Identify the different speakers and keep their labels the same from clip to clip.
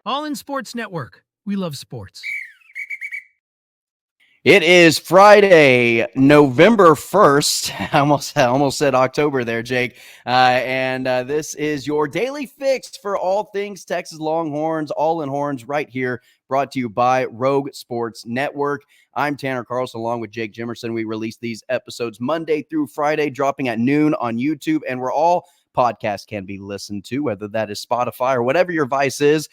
Speaker 1: All in Sports Network. We love sports.
Speaker 2: It is Friday, November 1st. I almost said October there, Jake. And this is your daily fix for all things Texas Longhorns, all in horns, right here, brought to you by Rogue Sports Network. I'm Tanner Carlson, along with Jake Jimerson. We release these episodes Monday through Friday, dropping at noon on YouTube, and we're all podcasts can be listened to, whether that is Spotify or whatever your vice is.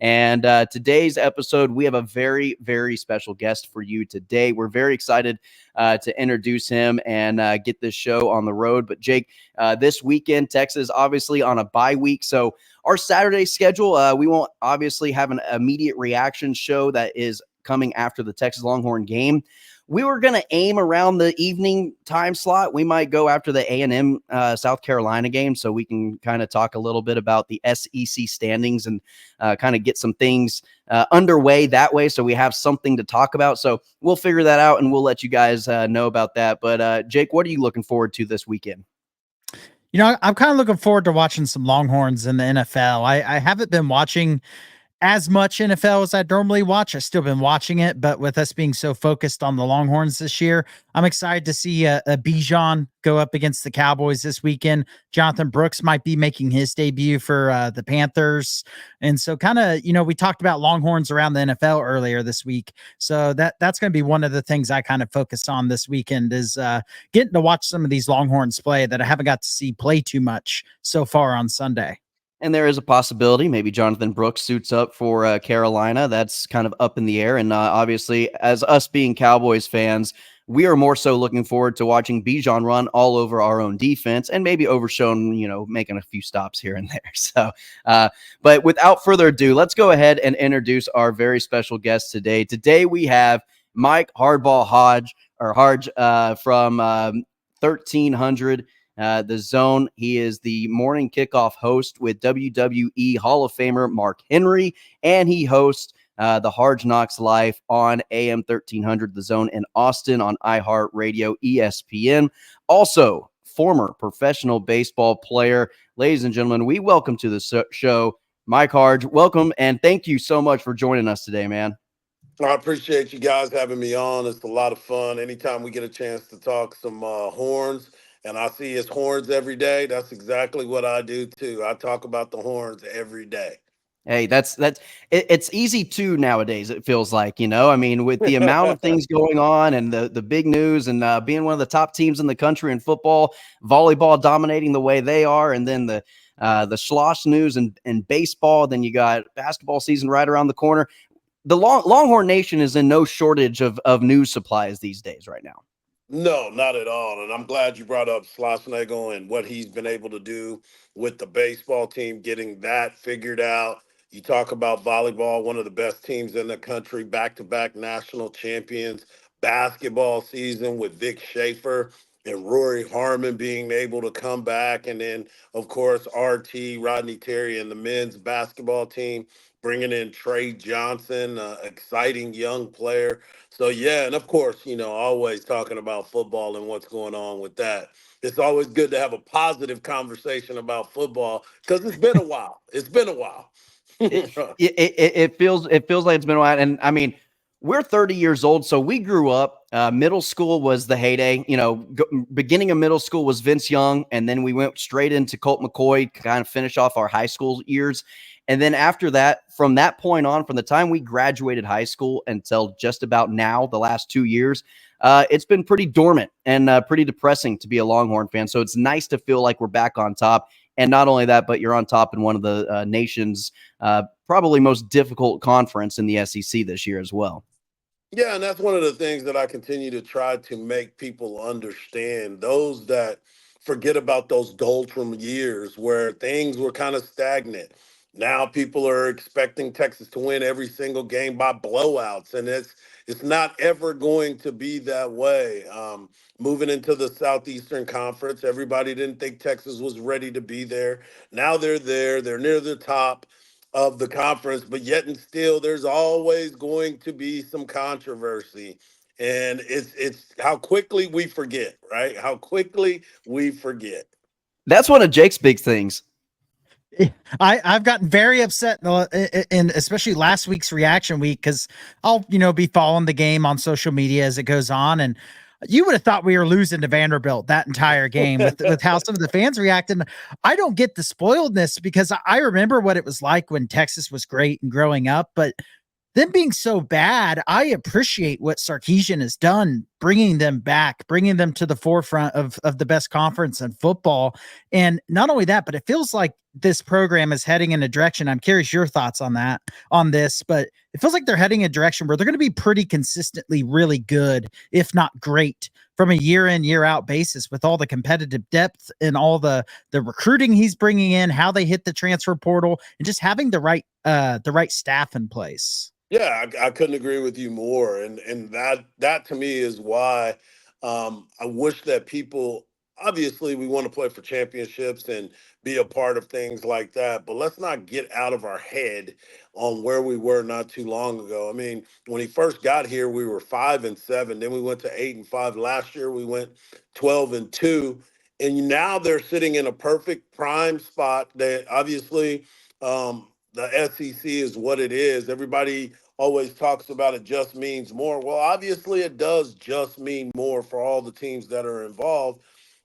Speaker 2: And today's episode, we have a very, very special guest for you today. We're very excited to introduce him and get this show on the road. But Jake, this weekend, Texas obviously on a bye week. So our Saturday schedule, we won't obviously have an immediate reaction show that is coming after the Texas Longhorn game. We were going to aim around the evening time slot. We might go after the A&M South Carolina game so we can kind of talk a little bit about the SEC standings and kind of get some things underway that way so we have something to talk about. So we'll figure that out and we'll let you guys know about that. But Jake, what are you looking forward to this weekend?
Speaker 3: You know, I'm kind of looking forward to watching some Longhorns in the NFL. I haven't been watching as much NFL as I normally watch. I've still been watching it, but with us being so focused on the Longhorns this year, I'm excited to see a Bijan go up against the Cowboys this weekend. Jonathan Brooks might be making his debut for the Panthers. And so kind of, you know, we talked about Longhorns around the NFL earlier this week. So that's going to be one of the things I kind of focus on this weekend is getting to watch some of these Longhorns play that I haven't got to see play too much so far on Sunday.
Speaker 2: And there is a possibility maybe Jonathan Brooks suits up for Carolina. That's kind of up in the air. And obviously, as us being Cowboys fans, we are more so looking forward to watching Bijan run all over our own defense and maybe Overshown, you know, making a few stops here and there. So, but without further ado, let's go ahead and introduce our very special guest today. Today we have Mike Hardball Hardge from 1300. The Zone. He is the morning kickoff host with WWE Hall of Famer Mark Henry, and he hosts the Hard Knocks Live on AM 1300, The Zone in Austin on iHeartRadio, ESPN. Also, former professional baseball player. Ladies and gentlemen, we welcome to the show Mike Hardge. Welcome, and thank you so much for joining us today, man.
Speaker 4: I appreciate you guys having me on. It's a lot of fun. Anytime we get a chance to talk some horns, and I see his horns every day, that's exactly what I do too. I talk about the horns every day.
Speaker 2: Hey, it's easy too nowadays. It feels like, you know, I mean, with the amount of things going on and the big news and being one of the top teams in the country in football, volleyball dominating the way they are, and then the slosh news and baseball. Then you got basketball season right around the corner. The Longhorn Nation is in no shortage of news supplies these days right now.
Speaker 4: No, not at all. And I'm glad you brought up Schlossnagle and what he's been able to do with the baseball team, getting that figured out. You talk about volleyball, one of the best teams in the country, back-to-back national champions, basketball season with Vic Schaefer and Rory Harmon being able to come back. And then, of course, RT, Rodney Terry, and the men's basketball team bringing in Trey Johnson, exciting young player. So, yeah, and of course, you know, always talking about football and what's going on with that. It's always good to have a positive conversation about football because it's been a while. It's been a while.
Speaker 2: it feels like it's been a while. And I mean, we're 30 years old, so we grew up. Middle school was the heyday. You know, beginning of middle school was Vince Young, and then we went straight into Colt McCoy, kind of finish off our high school years. And then after that, from that point on, from the time we graduated high school until just about now, the last 2 years, it's been pretty dormant and pretty depressing to be a Longhorn fan. So it's nice to feel like we're back on top. And not only that, but you're on top in one of the nation's probably most difficult conference in the SEC this year as well.
Speaker 4: Yeah, and that's one of the things that I continue to try to make people understand. Those that forget about those doldrum years where things were kind of stagnant. Now people are expecting Texas to win every single game by blowouts, and it's not ever going to be that way. Moving into the Southeastern Conference, everybody didn't think Texas was ready to be there. Now they're there. They're near the top of the conference, but yet and still there's always going to be some controversy. And it's how quickly we forget, right? How quickly we forget.
Speaker 2: That's one of Jake's big things.
Speaker 3: I've gotten very upset in especially last week's reaction week because I'll be following the game on social media as it goes on, and you would have thought we were losing to Vanderbilt that entire game with how some of the fans reacted. I don't get the spoiledness because I remember what it was like when Texas was great and growing up, but them being so bad, I appreciate what Sarkisian has done, bringing them back, bringing them to the forefront of the best conference in football. And not only that, but it feels like this program is heading in a direction. I'm curious your thoughts on this, but it feels like they're heading in a direction where they're going to be pretty consistently really good, if not great, from a year in, year out basis with all the competitive depth and all the recruiting he's bringing in, how they hit the transfer portal, and just having the right staff in place.
Speaker 4: Yeah, I couldn't agree with you more, and that to me is why I wish that people, obviously we want to play for championships and be a part of things like that, but let's not get out of our head on where we were not too long ago. I mean, when he first got here, we were 5-7, then we went to 8-5. Last year we went 12-2, and now they're sitting in a perfect prime spot. That obviously. The SEC is what it is. Everybody always talks about it just means more. Well, obviously it does just mean more for all the teams that are involved.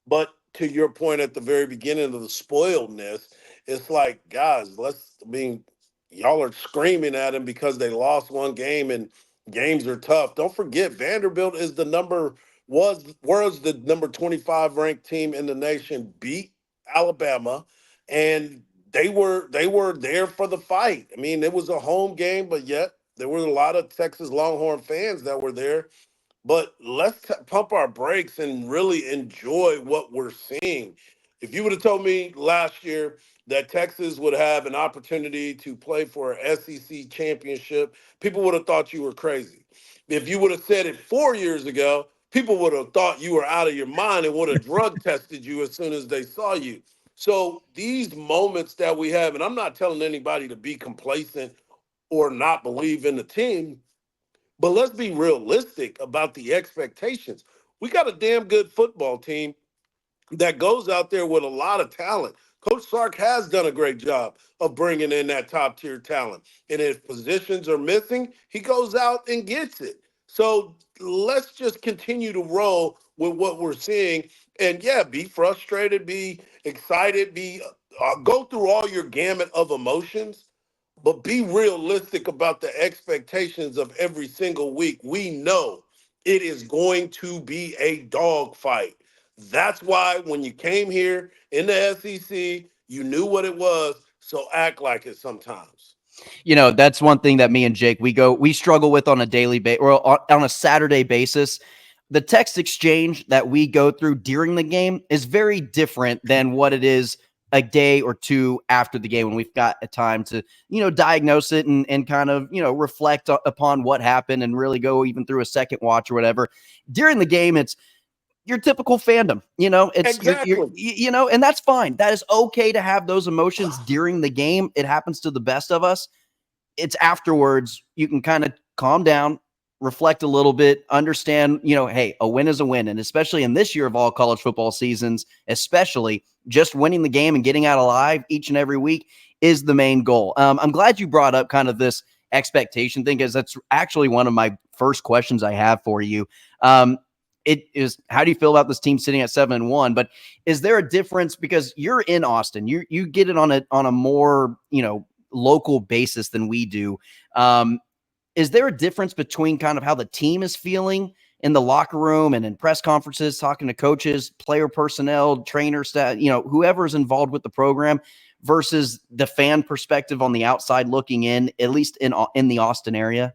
Speaker 4: But to your point at the very beginning of the spoiledness, it's like, guys, y'all are screaming at them because they lost one game and games are tough. Don't forget, Vanderbilt is was the number 25 ranked team in the nation, beat Alabama, and they were there for the fight. I mean, it was a home game, but yet there were a lot of Texas Longhorn fans that were there. But let's pump our brakes and really enjoy what we're seeing. If you would have told me last year that Texas would have an opportunity to play for an SEC championship, people would have thought you were crazy. If you would have said it 4 years ago, people would have thought you were out of your mind and would have drug tested you as soon as they saw you. So these moments that we have, and I'm not telling anybody to be complacent or not believe in the team, but let's be realistic about the expectations. We got a damn good football team that goes out there with a lot of talent. Coach Sark has done a great job of bringing in that top tier talent. And if positions are missing, he goes out and gets it. So let's just continue to roll with what we're seeing. And yeah, be frustrated, be excited, go through all your gamut of emotions, but be realistic about the expectations of every single week. We know it is going to be a dogfight. That's why when you came here in the SEC, you knew what it was. So act like it sometimes.
Speaker 2: That's one thing that me and Jake, we struggle with on a daily basis or on a Saturday basis. The text exchange that we go through during the game is very different than what it is a day or two after the game when we've got a time to, diagnose it and kind of, reflect upon what happened and really go even through a second watch or whatever. During the game, it's your typical fandom, it's
Speaker 4: Exactly.
Speaker 2: and that's fine. That is okay to have those emotions during the game. It happens to the best of us. It's afterwards you can kind of calm down, reflect a little bit, understand, hey, a win is a win. And especially in this year of all college football seasons, especially just winning the game and getting out alive each and every week is the main goal. I'm glad you brought up kind of this expectation thing, because that's actually one of my first questions I have for you. It is, how do you feel about this team sitting at 7-1? But is there a difference, because you're in Austin, you get it on a more, local basis than we do. Is there a difference between kind of how the team is feeling in the locker room and in press conferences, talking to coaches, player personnel, trainer staff, whoever's involved with the program, versus the fan perspective on the outside looking in, at least in the Austin area?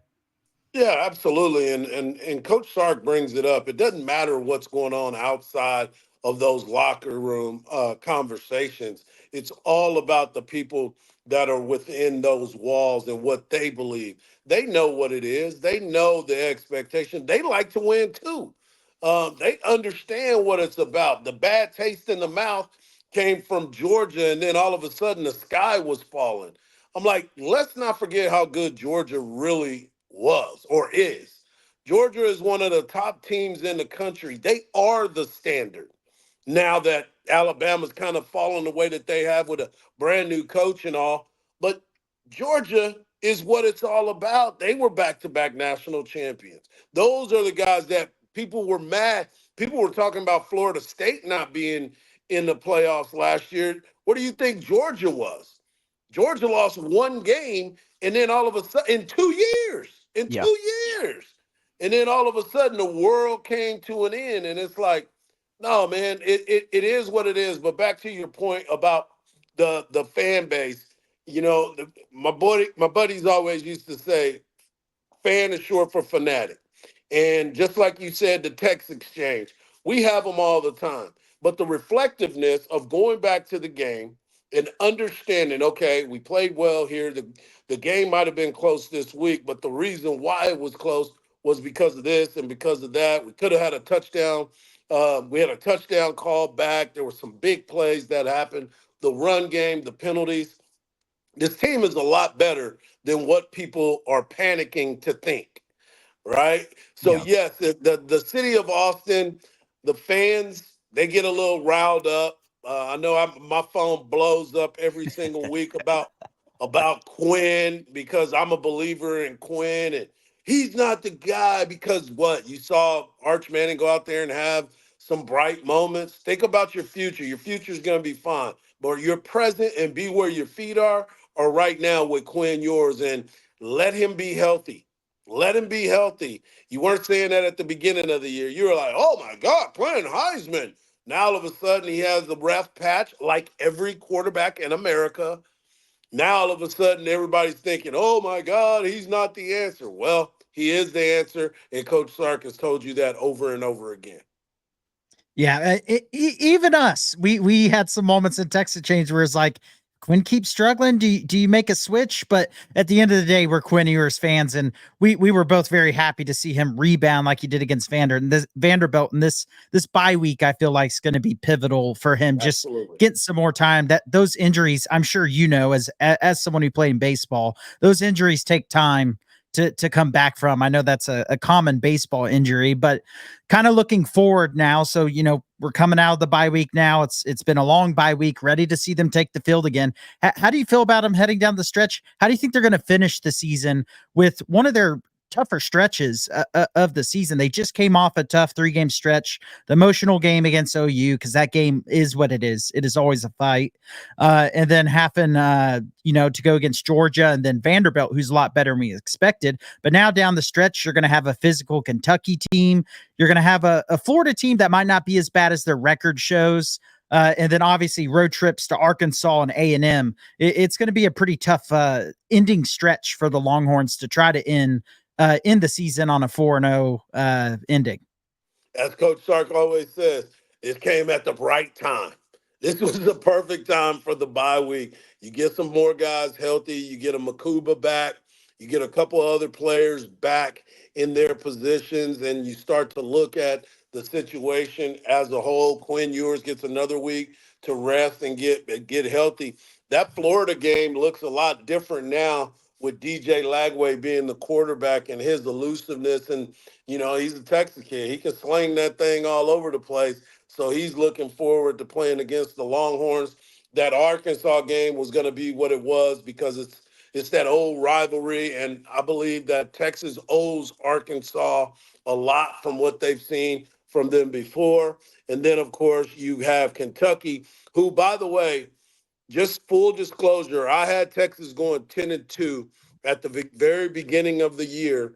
Speaker 4: Yeah, absolutely. And Coach Sark brings it up. It doesn't matter what's going on outside of those locker room conversations. It's all about the people that are within those walls and what they believe. They know what it is. They know the expectation. They like to win too. They understand what it's about. The bad taste in the mouth came from Georgia, and then all of a sudden the sky was falling. I'm like, let's not forget how good Georgia really was or is. Georgia is one of the top teams in the country. They are the standard. Now that Alabama's kind of fallen the way that they have with a brand new coach and all. But Georgia is what it's all about. They were back-to-back national champions. Those are the guys that people were mad. People were talking about Florida State not being in the playoffs last year. What do you think Georgia was? Georgia lost one game, and then all of a sudden, in
Speaker 2: Yeah.
Speaker 4: 2 years, and then all of a sudden the world came to an end, and it's like, no, man, it is what it is. But back to your point about the fan base, my buddies always used to say, fan is short for fanatic. And just like you said, the text exchange, we have them all the time. But the reflectiveness of going back to the game and understanding, okay, we played well here. The game might have been close this week, but the reason why it was close was because of this and because of that. We could have had a touchdown. We had a touchdown call back. There were some big plays that happened. The run game, the penalties. This team is a lot better than what people are panicking to think, right? So
Speaker 2: Yeah.
Speaker 4: yes, the city of Austin, the fans, they get a little riled up. I know my phone blows up every single week about Quinn because I'm a believer in Quinn, and he's not the guy because what you saw Arch Manning go out there and have some bright moments. Think about your future. Your future is going to be fine, but your present and be where your feet are right now with Quinn yours, and let him be healthy. Let him be healthy. You weren't saying that at the beginning of the year. You were like, oh my God, playing Heisman. Now all of a sudden he has the ref patch like every quarterback in America. Now all of a sudden everybody's thinking, oh my God, he's not the answer. Well, he is the answer, and Coach Sark has told you that over and over again.
Speaker 3: Yeah, even us, we had some moments in Texas change where it's like Quinn keeps struggling. Do you make a switch? But at the end of the day, we're Quinn Ewers fans, and we were both very happy to see him rebound like he did against Vanderbilt. And this bye week, I feel like is going to be pivotal for him. Just
Speaker 4: Absolutely.
Speaker 3: get some more time. That those injuries, I'm sure as someone who played in baseball, those injuries take time to come back from. I know that's a common baseball injury, but kind of looking forward now. So, we're coming out of the bye week now. It's been a long bye week, ready to see them take the field again. How do you feel about them heading down the stretch? How do you think they're going to finish the season with one of their tougher stretches of the season? They just came off a tough 3-game stretch, the emotional game against OU, because that game is what it is. It is always a fight. And then having, to go against Georgia and then Vanderbilt, who's a lot better than we expected. But now down the stretch, you're going to have a physical Kentucky team. You're going to have a Florida team that might not be as bad as their record shows. And then obviously road trips to Arkansas and A&M. It's going to be a pretty tough ending stretch for the Longhorns to try to end the season on a 4-0 ending.
Speaker 4: As Coach Sark always says, it came at the right time. This was the perfect time for the bye week. You get some more guys healthy. You get a Makuba back. You get a couple other players back in their positions, and you start to look at the situation as a whole. Quinn Ewers gets another week to rest and get healthy. That Florida game looks a lot different now with DJ Lagway being the quarterback and his elusiveness. And he's a Texas kid. He can sling that thing all over the place. So he's looking forward to playing against the Longhorns. That Arkansas game was going to be what it was because it's that old rivalry, and I believe that Texas owes Arkansas a lot from what they've seen from them before. And then, of course, you have Kentucky, who, by the way, just full disclosure, I had Texas going 10-2 at the very beginning of the year.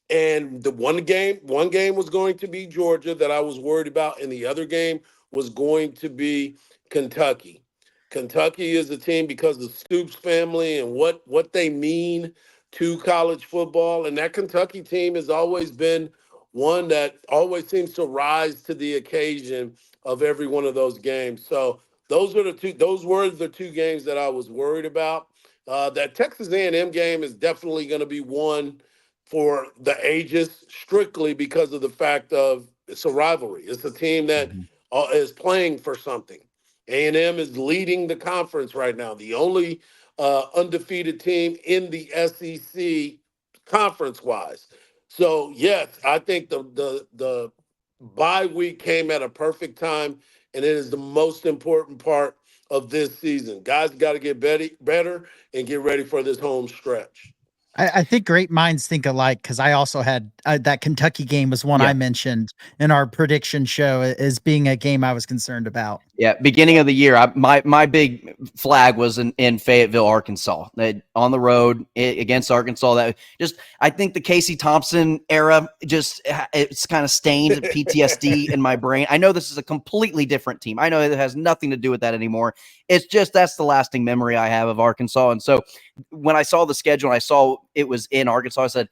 Speaker 4: And the one game was going to be Georgia that I was worried about, and the other game was going to be Kentucky. Kentucky is a team because of the Stoops family and what they mean to college football. And that Kentucky team has always been one that always seems to rise to the occasion of every one of those games. So those were the two games that I was worried about. That Texas A&M game is definitely going to be one for the ages, strictly because of the fact of it's a rivalry. It's a team that
Speaker 2: Mhm.
Speaker 4: is playing for something. A&M is leading the conference right now, the only undefeated team in the SEC conference-wise. So yes, I think the bye week came at a perfect time. and it is the most important part of this season. Guys got to get better and get ready for this home stretch.
Speaker 3: I think great minds think alike because I also had that Kentucky game was one I
Speaker 2: Yeah.
Speaker 3: mentioned in our prediction show as being a game I was concerned about.
Speaker 2: Yeah, beginning of the year, my big flag was in Fayetteville, Arkansas, on the road against Arkansas. That just, I think the Casey Thompson era, just it's kind of stained PTSD in my brain. I know this is a completely different team. I know it has nothing to do with that anymore. It's just that's the lasting memory I have of Arkansas. And so when I saw the schedule and I saw it was in Arkansas, I said,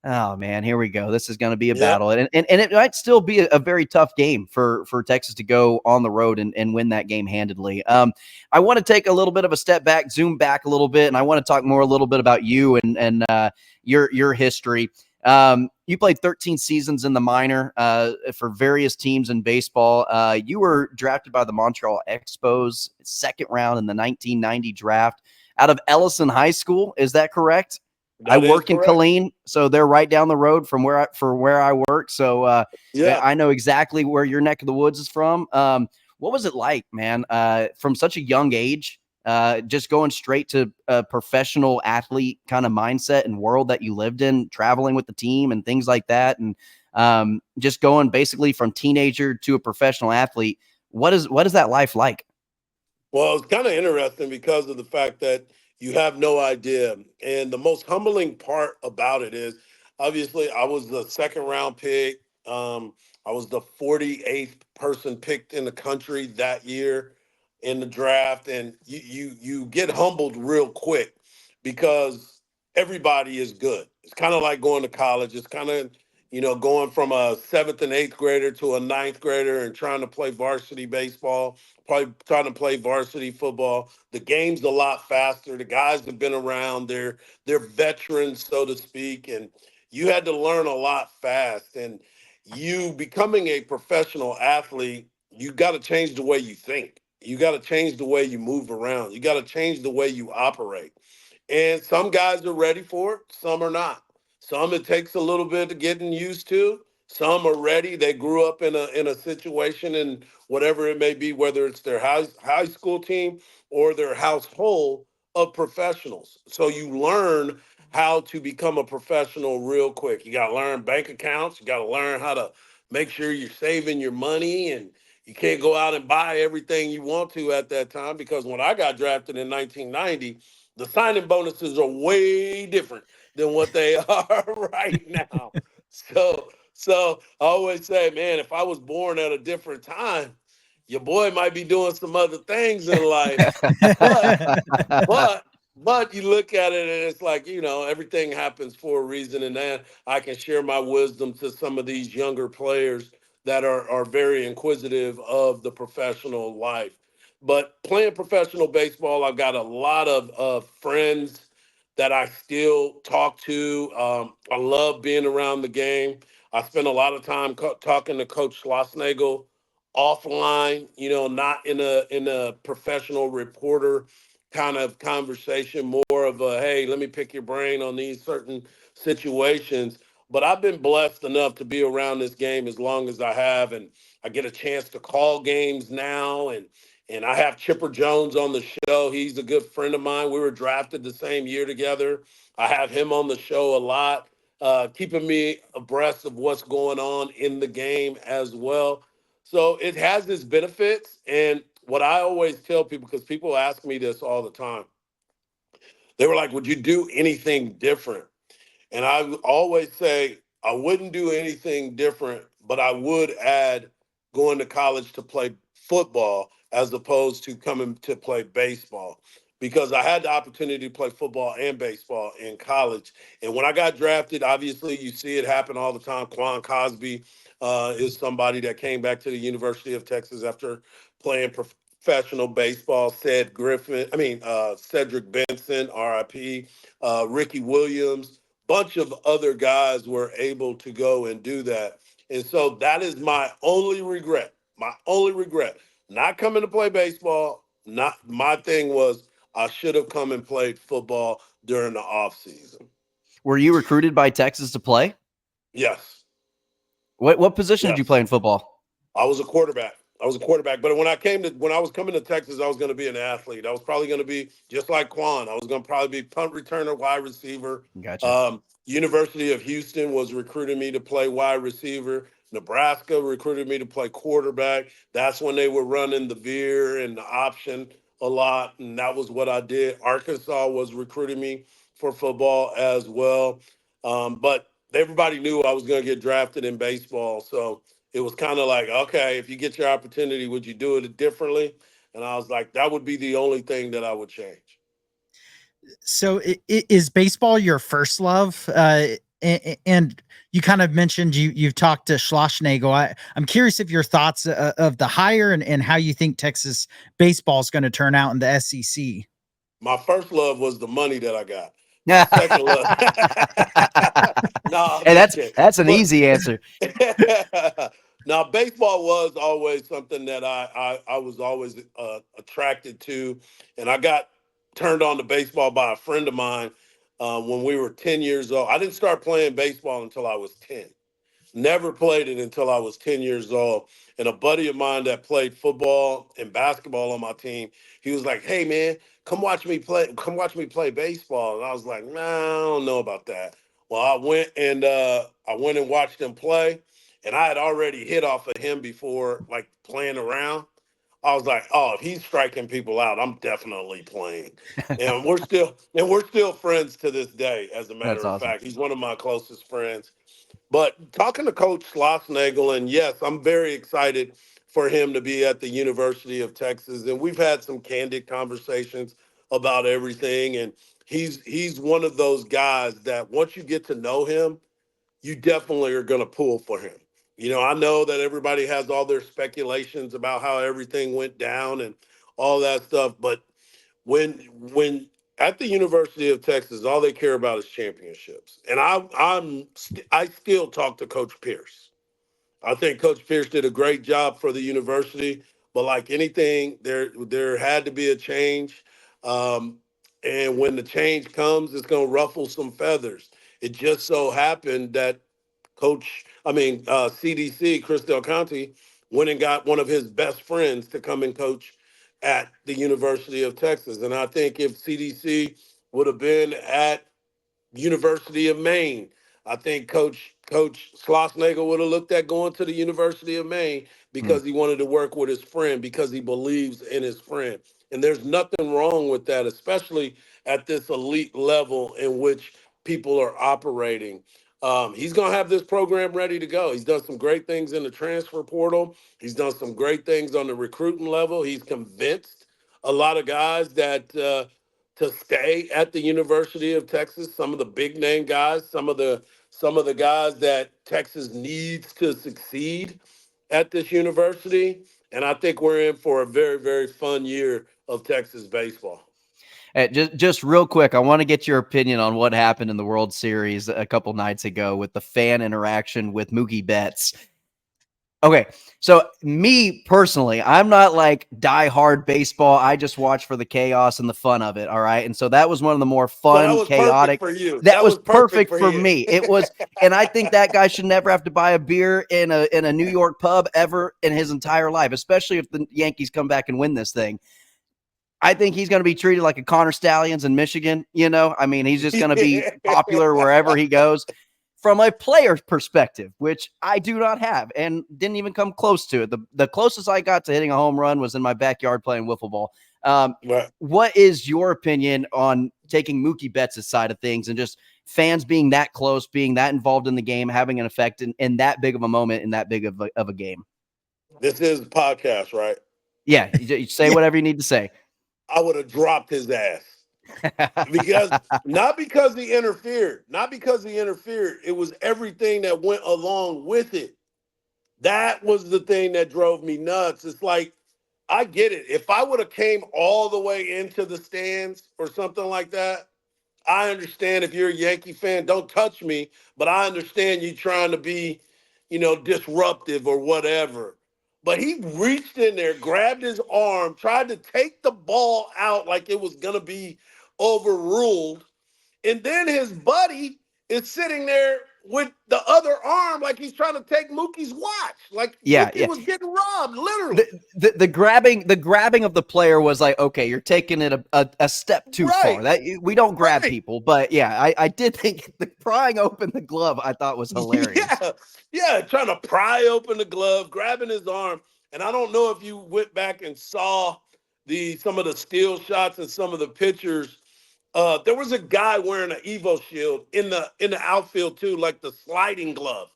Speaker 2: oh man, here we go. This is going to be a battle, and it might still be a very tough game for Texas to go on the road and win that game handedly. I want to take a little bit of a step back, zoom back a little bit, and I want to talk more a little bit about you and your history. You played 13 seasons in the minor for various teams in baseball. You were drafted by the Montreal Expos, second round in the 1990 draft out of Ellison High School. Is that correct? I work in Killeen, so they're right down the road from where I work. So I know exactly where your neck of the woods is from. What was it like, man, from such a young age, just going straight to a professional athlete kind of mindset and world that you lived in, traveling with the team and things like that, and just going basically from teenager to a professional athlete? What is that life like?
Speaker 4: Well, it's kind of interesting because of the fact that you have no idea. And the most humbling part about it is obviously I was the second round pick. I was the 48th person picked in the country that year in the draft. And you get humbled real quick because everybody is good. It's kind of like going to college. It's kind of, going from a seventh and eighth grader to a ninth grader and trying to play varsity baseball, probably trying to play varsity football. The game's a lot faster. The guys have been around. They're veterans, so to speak, and you had to learn a lot fast. And you becoming a professional athlete, you got to change the way you think. You got to change the way you move around. You got to change the way you operate. And some guys are ready for it, some are not. Some it takes a little bit of getting used to. Some are ready. They grew up in a situation and whatever it may be, whether it's their high school team or their household of professionals. So you learn how to become a professional real quick. You got to learn bank accounts. You got to learn how to make sure you're saving your money, and you can't go out and buy everything you want to at that time, because when I got drafted in 1990, the signing bonuses are way different than what they are right now. So I always say, man, if I was born at a different time, your boy might be doing some other things in life. But but but you look at it and it's like, everything happens for a reason. And then I can share my wisdom to some of these younger players that are very inquisitive of the professional life. But playing professional baseball, I've got a lot of friends that I still talk to. I love being around the game. I spend a lot of time talking to Coach Schlossnagel offline, not in a professional reporter kind of conversation, more of a, hey, let me pick your brain on these certain situations. But I've been blessed enough to be around this game as long as I have, and I get a chance to call games now, and I have Chipper Jones on the show. He's a good friend of mine. We were drafted the same year together. I have him on the show a lot, keeping me abreast of what's going on in the game as well. So it has its benefits. And what I always tell people, because people ask me this all the time, they were like, would you do anything different? And I always say I wouldn't do anything different, but I would add going to college to play football as opposed to coming to play baseball, because I had the opportunity to play football and baseball in college. And when I got drafted, obviously you see it happen all the time. Quan Cosby is somebody that came back to the University of Texas after playing professional baseball. Cedric Benson, RIP, Ricky Williams, bunch of other guys were able to go and do that. And so that is my only regret. My only regret. Not coming to play baseball. Not my thing was I should have come and played football during the off season.
Speaker 2: Were you recruited by Texas to play?
Speaker 4: Yes.
Speaker 2: What position did you
Speaker 4: Yes.
Speaker 2: play in football?
Speaker 4: I was a quarterback. I was a quarterback. But when I was coming to Texas, I was going to be an athlete. I was probably going to be just like Quan. I was going to probably be punt returner, wide receiver.
Speaker 2: Gotcha.
Speaker 4: University of Houston was recruiting me to play wide receiver. Nebraska recruited me to play quarterback. That's when they were running the veer and the option a lot, and that was what I did. Arkansas was recruiting me for football as well, but everybody knew I was going to get drafted in baseball, so it was kind of like, okay, if you get your opportunity, would you do it differently? And I was like, that would be the only thing that I would change.
Speaker 3: So is baseball your first love? And you kind of mentioned you've talked to Schlossnagle. I'm curious of your thoughts of the hire and how you think Texas baseball is going to turn out in the SEC.
Speaker 4: My first love was the money that I got. My second love. No, I'm
Speaker 2: Hey,
Speaker 4: just kidding.
Speaker 2: that's an
Speaker 4: But
Speaker 2: easy answer.
Speaker 4: now, baseball was always something that I was always attracted to, and I got turned on to baseball by a friend of mine when we were 10 years old. I didn't start playing baseball until I was 10. Never played it until I was 10 years old. And a buddy of mine that played football and basketball on my team, he was like, "Hey man, come watch me play. Come watch me play baseball." And I was like, "Nah, I don't know about that." Well, I went and watched him play, and I had already hit off of him before, like playing around. I was like, "Oh, if he's striking people out, I'm definitely playing." And we're still friends to this day. As a
Speaker 2: That's
Speaker 4: matter of
Speaker 2: awesome.
Speaker 4: fact, he's one of my closest friends. But talking to Coach Schlossnagle, and yes, I'm very excited for him to be at the University of Texas. And we've had some candid conversations about everything. And he's one of those guys that once you get to know him, you definitely are going to pull for him. I know that everybody has all their speculations about how everything went down and all that stuff, but when at the University of Texas, all they care about is championships. And I still talk to Coach Pierce. I think Coach Pierce did a great job for the university, but like anything, there had to be a change. Um, and when the change comes, it's going to ruffle some feathers. It just so happened that CDC, Chris Del Conte, went and got one of his best friends to come and coach at the University of Texas. And I think if CDC would have been at University of Maine. I think Coach Schlossnagle would have looked at going to the University of Maine
Speaker 2: Hmm.
Speaker 4: because he wanted to work with his friend, because he believes in his friend. And there's nothing wrong with that, especially at this elite level in which people are operating. He's going to have this program ready to go. He's done some great things in the transfer portal. He's done some great things on the recruiting level. He's convinced a lot of guys that to stay at the University of Texas. Some of the big name guys, some of the guys that Texas needs to succeed at this university. And I think we're in for a very, very fun year of Texas baseball.
Speaker 2: Just real quick, I want to get your opinion on what happened in the World Series a couple nights ago with the fan interaction with Mookie Betts. Okay, so me personally, I'm not like diehard baseball. I just watch for the chaos and the fun of it. All right, and so that was one of the more
Speaker 4: So that
Speaker 2: fun,
Speaker 4: was perfect
Speaker 2: chaotic.
Speaker 4: for you.
Speaker 2: That
Speaker 4: That
Speaker 2: was
Speaker 4: was perfect
Speaker 2: perfect
Speaker 4: for
Speaker 2: for
Speaker 4: you.
Speaker 2: me. It was, and I think that guy should never have to buy a beer in a New York pub ever in his entire life, especially if the Yankees come back and win this thing. I think he's going to be treated like a Connor Stallions in Michigan. I mean, he's just going to be popular wherever he goes. From a player's perspective, which I do not have and didn't even come close to it. The closest I got to hitting a home run was in my backyard playing wiffle ball.
Speaker 4: Right.
Speaker 2: What is your opinion on taking Mookie Betts' side of things and just fans being that close, being that involved in the game, having an effect in that big of a moment, in that big of a game?
Speaker 4: This is a podcast, right?
Speaker 2: Yeah, you say
Speaker 3: Yeah.
Speaker 2: whatever you need to say.
Speaker 4: I would have dropped his ass. Because not because he interfered, it was everything that went along with it. That was the thing that drove me nuts. It's like, I get it. If I would have came all the way into the stands or something like that, I understand. If you're a Yankee fan, don't touch me, but I understand you trying to be, disruptive or whatever. But he reached in there, grabbed his arm, tried to take the ball out like it was going to be overruled. And then his buddy is sitting there with the other arm like he's trying to take Mookie's watch. Like
Speaker 2: Yeah,
Speaker 4: Mookie was getting robbed, literally.
Speaker 2: The grabbing of the player was like, okay, you're taking it a step too far. That we don't grab people, but yeah, I did think the prying open the glove I thought was hilarious.
Speaker 4: Yeah, trying to pry open the glove, grabbing his arm. And I don't know if you went back and saw some of the steal shots and some of the pictures. There was a guy wearing an Evo shield in the outfield too, like the sliding glove.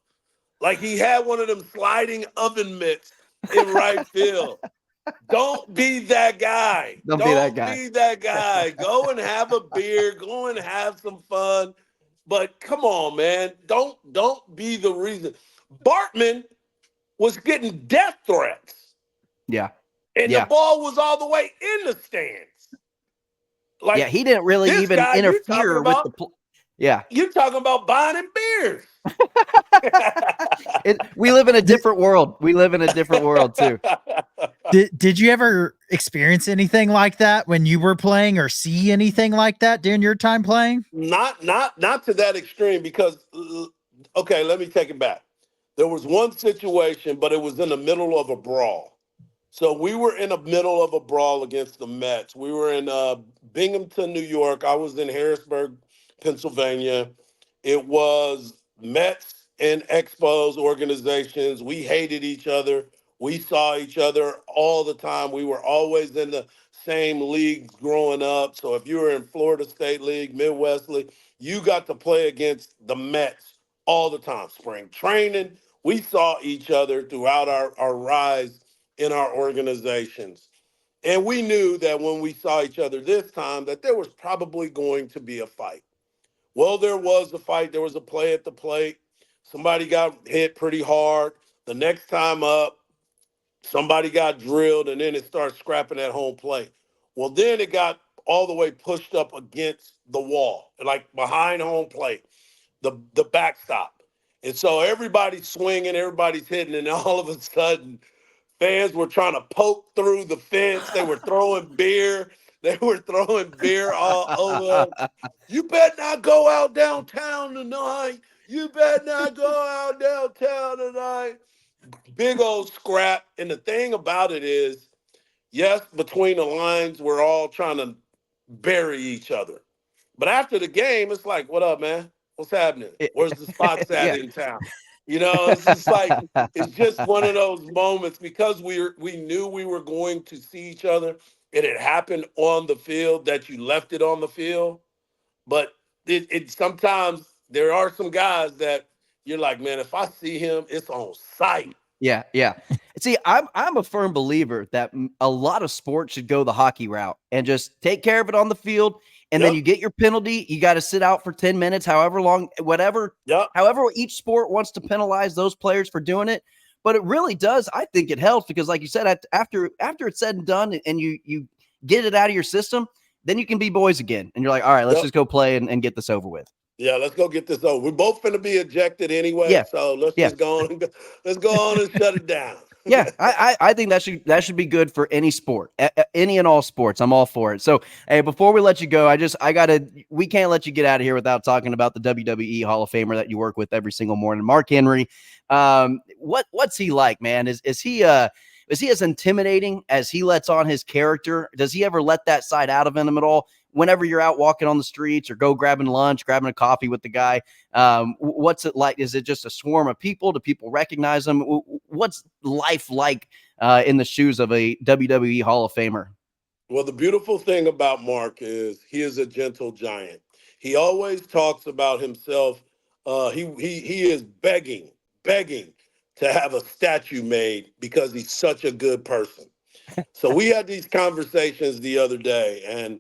Speaker 4: Like he had one of them sliding oven mitts in right field. Don't be that guy.
Speaker 2: Don't
Speaker 4: be that guy. Go and have a beer. Go and have some fun. But come on, man. Don't be the reason. Bartman was getting death threats.
Speaker 2: Yeah.
Speaker 4: And the ball was all the way in the stands. Like,
Speaker 2: yeah, he didn't really even interfere with the yeah.
Speaker 4: You're talking about buying him beers.
Speaker 2: We live in a different world. We live in a different world too.
Speaker 3: Did you ever experience anything like that when you were playing, or see anything like that during your time playing?
Speaker 4: Not to that extreme, because okay, let me take it back. There was one situation, but it was in the middle of a brawl. So we were in the middle of a brawl against the Mets. We were in Binghamton, New York. I was in Harrisburg, Pennsylvania. It was Mets and Expos organizations. We hated each other. We saw each other all the time. We were always in the same leagues growing up. So if you were in Florida State League, Midwest League, you got to play against the Mets all the time. Spring training, we saw each other throughout our rise in our organizations. And we knew that when we saw each other this time, that there was probably going to be a fight. Well, there was a fight. There was a play at the plate. Somebody got hit pretty hard. The next time up, somebody got drilled, and then it started scrapping at home plate. Well, then it got all the way pushed up against the wall, like behind home plate, the backstop. And so everybody's swinging, everybody's hitting, and all of a sudden, fans were trying to poke through the fence. They were throwing beer. They were throwing beer all over. You better not go out downtown tonight. You better not go out downtown tonight. Big old scrap. And the thing about it is, yes, between the lines, we're all trying to bury each other. But after the game, it's like, what up, man? What's happening? Where's the spots at in town? You know, it's just like, it's just one of those moments, because we knew we were going to see each other. It had happened on the field, that you left it on the field. But it sometimes there are some guys that you're like, man, if I see him, it's on sight.
Speaker 2: Yeah. See, I'm a firm believer that a lot of sports should go the hockey route and just take care of it on the field. And then you get your penalty. You got to sit out for 10 minutes, however long, whatever, however each sport wants to penalize those players for doing it. But it really does. I think it helps, because like you said, after it's said and done, and you get it out of your system, then you can be boys again. And you're like, all right, let's just go play and get this over with.
Speaker 4: Yeah, let's go get this over. We're both going to be ejected anyway, so let's just go on and let's go on and shut it down.
Speaker 2: Yeah, I think that should be good for any sport, any and all sports. I'm all for it. So, hey, before we let you go, we can't let you get out of here without talking about the WWE Hall of Famer that you work with every single morning, Mark Henry. What's he like, man? Is he as intimidating as he lets on his character? Does he ever let that side out of him at all? Whenever you're out walking on the streets or go grabbing lunch, grabbing a coffee with the guy, what's it like? Is it just a swarm of people? Do people recognize him? What's life like in the shoes of a WWE Hall of Famer?
Speaker 4: Well, the beautiful thing about Mark is he is a gentle giant. He always talks about himself. He is begging to have a statue made, because he's such a good person. So we had these conversations the other day, and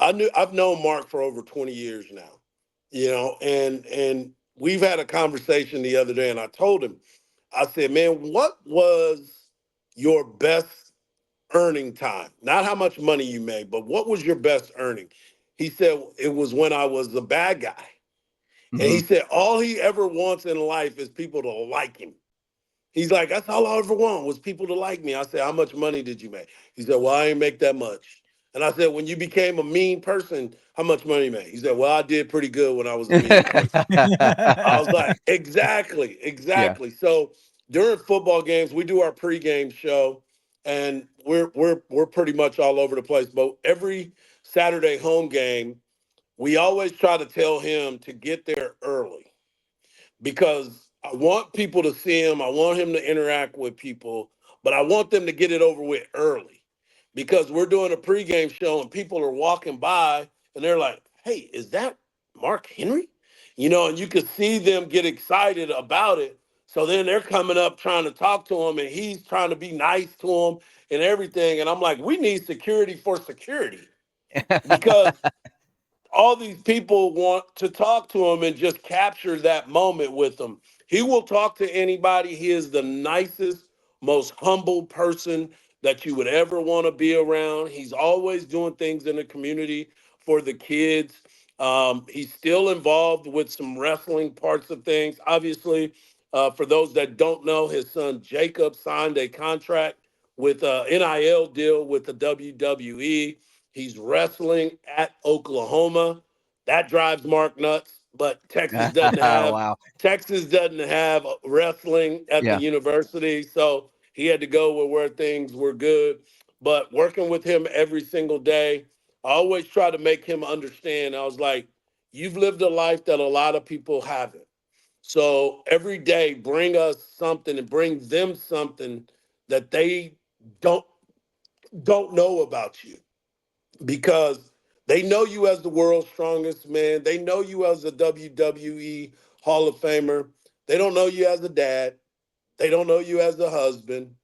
Speaker 4: I've known Mark for over 20 years now, you know, and we've had a conversation the other day, and I told him, I said, man, what was your best earning time? Not how much money you made, but what was your best earning? He said, it was when I was the bad guy. Mm-hmm. And he said, all he ever wants in life is people to like him. He's like, that's all I ever want, was people to like me. I said, how much money did you make? He said, well, I ain't make that much. And I said, when you became a mean person, how much money you made? He said, well, I did pretty good when I was a mean person. I was like, exactly,
Speaker 2: Yeah.
Speaker 4: exactly. So during football games, we do our pregame show, and we're pretty much all over the place. But every Saturday home game, we always try to tell him to get there early because I want people to see him. I want him to interact with people, but I want them to get it over with early because we're doing a pregame show and people are walking by and they're like, hey, is that Mark Henry? And you could see them get excited about it. So then they're coming up trying to talk to him and he's trying to be nice to him and everything. And I'm like, we need security for security because all these people want to talk to him and just capture that moment with him. He will talk to anybody. He is the nicest, most humble person that you would ever want to be around. He's always doing things in the community for the kids. He's still involved with some wrestling parts of things. Obviously, for those that don't know, his son Jacob signed a contract with an NIL deal with the WWE. He's wrestling at Oklahoma. That drives Mark nuts. But
Speaker 2: Wow.
Speaker 4: Texas doesn't have wrestling at the
Speaker 2: Yeah.
Speaker 4: university, so he had to go where things were good. But working with him every single day, I always try to make him understand. I was like, "You've lived a life that a lot of people haven't. So every day, bring us something and bring them something that they don't don't know about you." Because they know you as the world's strongest man. They know you as a WWE Hall of Famer. They don't know you as a dad. They don't know you as a husband.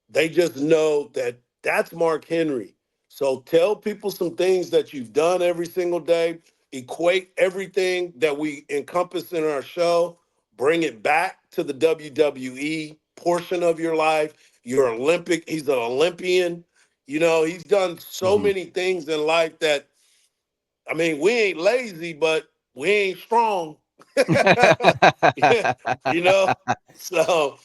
Speaker 4: They just know that that's Mark Henry. So tell people some things that you've done every single day. Equate everything that we encompass in our show. Bring it back to the WWE portion of your life. You're Olympic. He's an Olympian. He's done so
Speaker 2: Mhm.
Speaker 4: many things in life that, I mean, we ain't lazy, but we ain't strong. Yeah, you know. So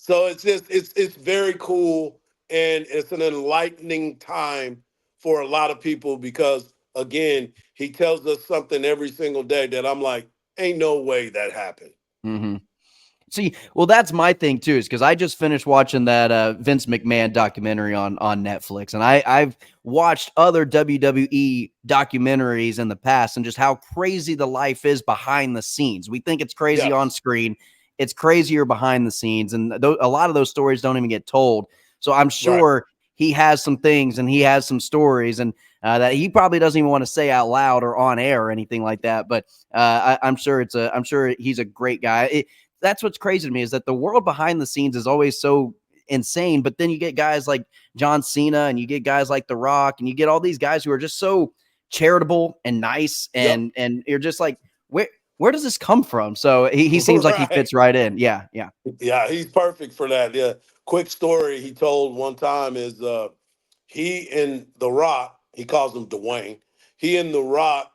Speaker 4: it's just it's very cool and it's an enlightening time for a lot of people because again, he tells us something every single day that I'm like, ain't no way that happened.
Speaker 2: Mhm. See, well, that's my thing too, is because I just finished watching that Vince McMahon documentary on Netflix, and I've watched other WWE documentaries in the past, and just how crazy the life is behind the scenes. We think it's crazy on
Speaker 4: Yes.
Speaker 2: screen, it's crazier behind the scenes, and a lot of those stories don't even get told. So I'm
Speaker 4: Right.
Speaker 2: sure he has some things, and he has some stories, and that he probably doesn't even want to say out loud or on air or anything like that. But I'm sure I'm sure he's a great guy. That's what's crazy to me, is that the world behind the scenes is always so insane. But then you get guys like John Cena and you get guys like The Rock and you get all these guys who are just so charitable and nice.
Speaker 4: Yep.
Speaker 2: And you're just like, where does this come from? So he seems like he
Speaker 4: Right.
Speaker 2: fits right in. Yeah. Yeah.
Speaker 4: Yeah, he's perfect for that. Yeah. Quick story he told one time is he and The Rock, he calls him Dwayne. He and The Rock,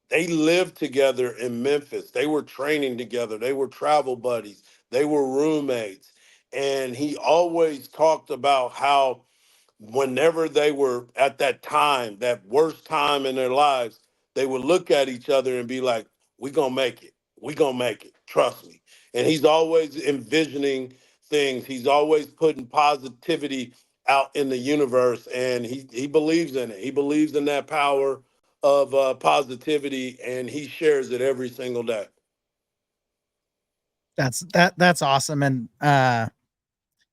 Speaker 4: they lived together in Memphis. They were training together. They were travel buddies. They were roommates. And he always talked about how whenever they were at that time, that worst time in their lives, they would look at each other and be like, "We gonna make it. We gonna make it. Trust me." And he's always envisioning things. He's always putting positivity out in the universe, and he believes in it. He believes in that power of positivity, and he shares it every single day.
Speaker 3: That's awesome. And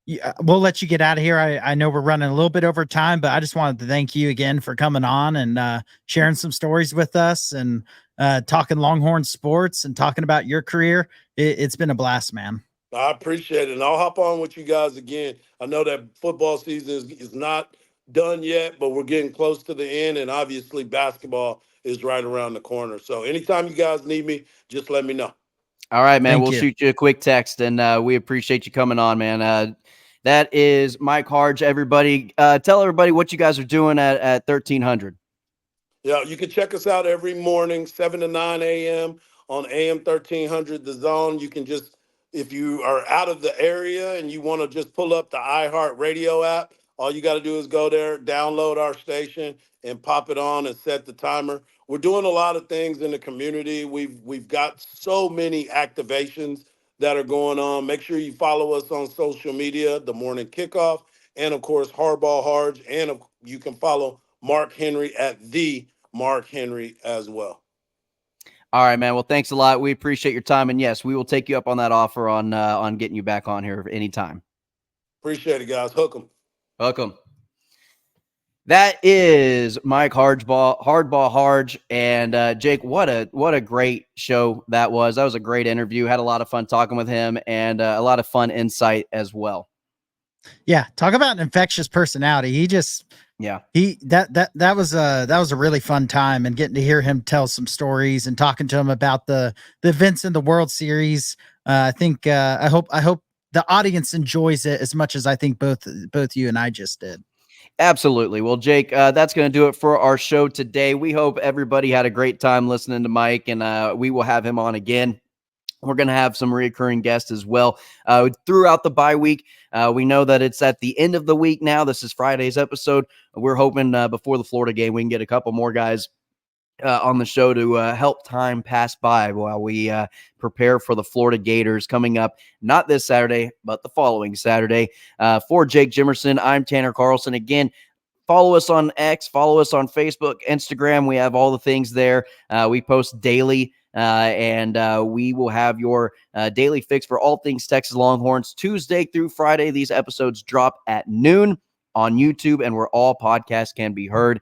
Speaker 3: yeah, we'll let you get out of here. I know we're running a little bit over time, but I just wanted to thank you again for coming on and sharing some stories with us and talking Longhorn sports and talking about your career. It's been a blast, man.
Speaker 4: I appreciate it. And I'll hop on with you guys again. I know that football season is not done yet, but we're getting close to the end. And obviously, basketball is right around the corner. So anytime you guys need me, just let me know.
Speaker 2: All right, man.
Speaker 3: Thank
Speaker 2: We'll
Speaker 3: you.
Speaker 2: shoot you a quick text, and we appreciate you coming on, man. That is Mike Hardge. Everybody, tell everybody what you guys are doing at 1300.
Speaker 4: Yeah, you can check us out every morning, 7 to 9 a.m. on AM 1300, The Zone. You can just, if you are out of the area and you want to just pull up the iHeart Radio app, All you got to do is go there, download our station, and pop it on and set the timer. We're doing a lot of things in the community. We've got so many activations that are going on. Make sure you follow us on social media, The Morning Kickoff, and of course, Hardball Hardge. And you can follow Mark Henry at the Mark Henry as well.
Speaker 2: All right, man. Well, thanks a lot. We appreciate your time. And yes, we will take you up on that offer on getting you back on here anytime.
Speaker 4: Appreciate it, guys. Hook 'em.
Speaker 2: Welcome. That is Mike Hardball Hardge. And Jake, what a great show that was. That was a great interview. Had a lot of fun talking with him and a lot of fun insight as well.
Speaker 3: Yeah, talk about an infectious personality. That was a really fun time, and getting to hear him tell some stories and talking to him about the events in the World Series. I hope the audience enjoys it as much as I think both you and I just did.
Speaker 2: Absolutely. Well, Jake, that's going to do it for our show today. We hope everybody had a great time listening to Mike, and we will have him on again. We're going to have some recurring guests as well throughout the bye week. We know that it's at the end of the week now. This is Friday's episode. We're hoping before the Florida game, we can get a couple more guys on the show to help time pass by while we prepare for the Florida Gators coming up, not this Saturday, but the following Saturday. For Jake Jimerson, I'm Tanner Carlson. Again, follow us on X, follow us on Facebook, Instagram. We have all the things there. We post daily, and we will have your daily fix for all things Texas Longhorns Tuesday through Friday. These episodes drop at noon on YouTube and where all podcasts can be heard.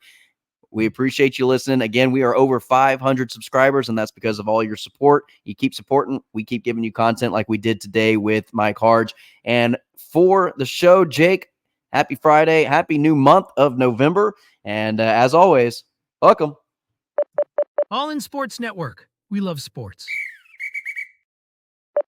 Speaker 2: We appreciate you listening. Again, we are over 500 subscribers, and that's because of all your support. You keep supporting. We keep giving you content like we did today with Mike Hardge. And for the show, Jake, happy Friday. Happy new month of November. And as always, welcome.
Speaker 1: All in Sports Network. We love sports.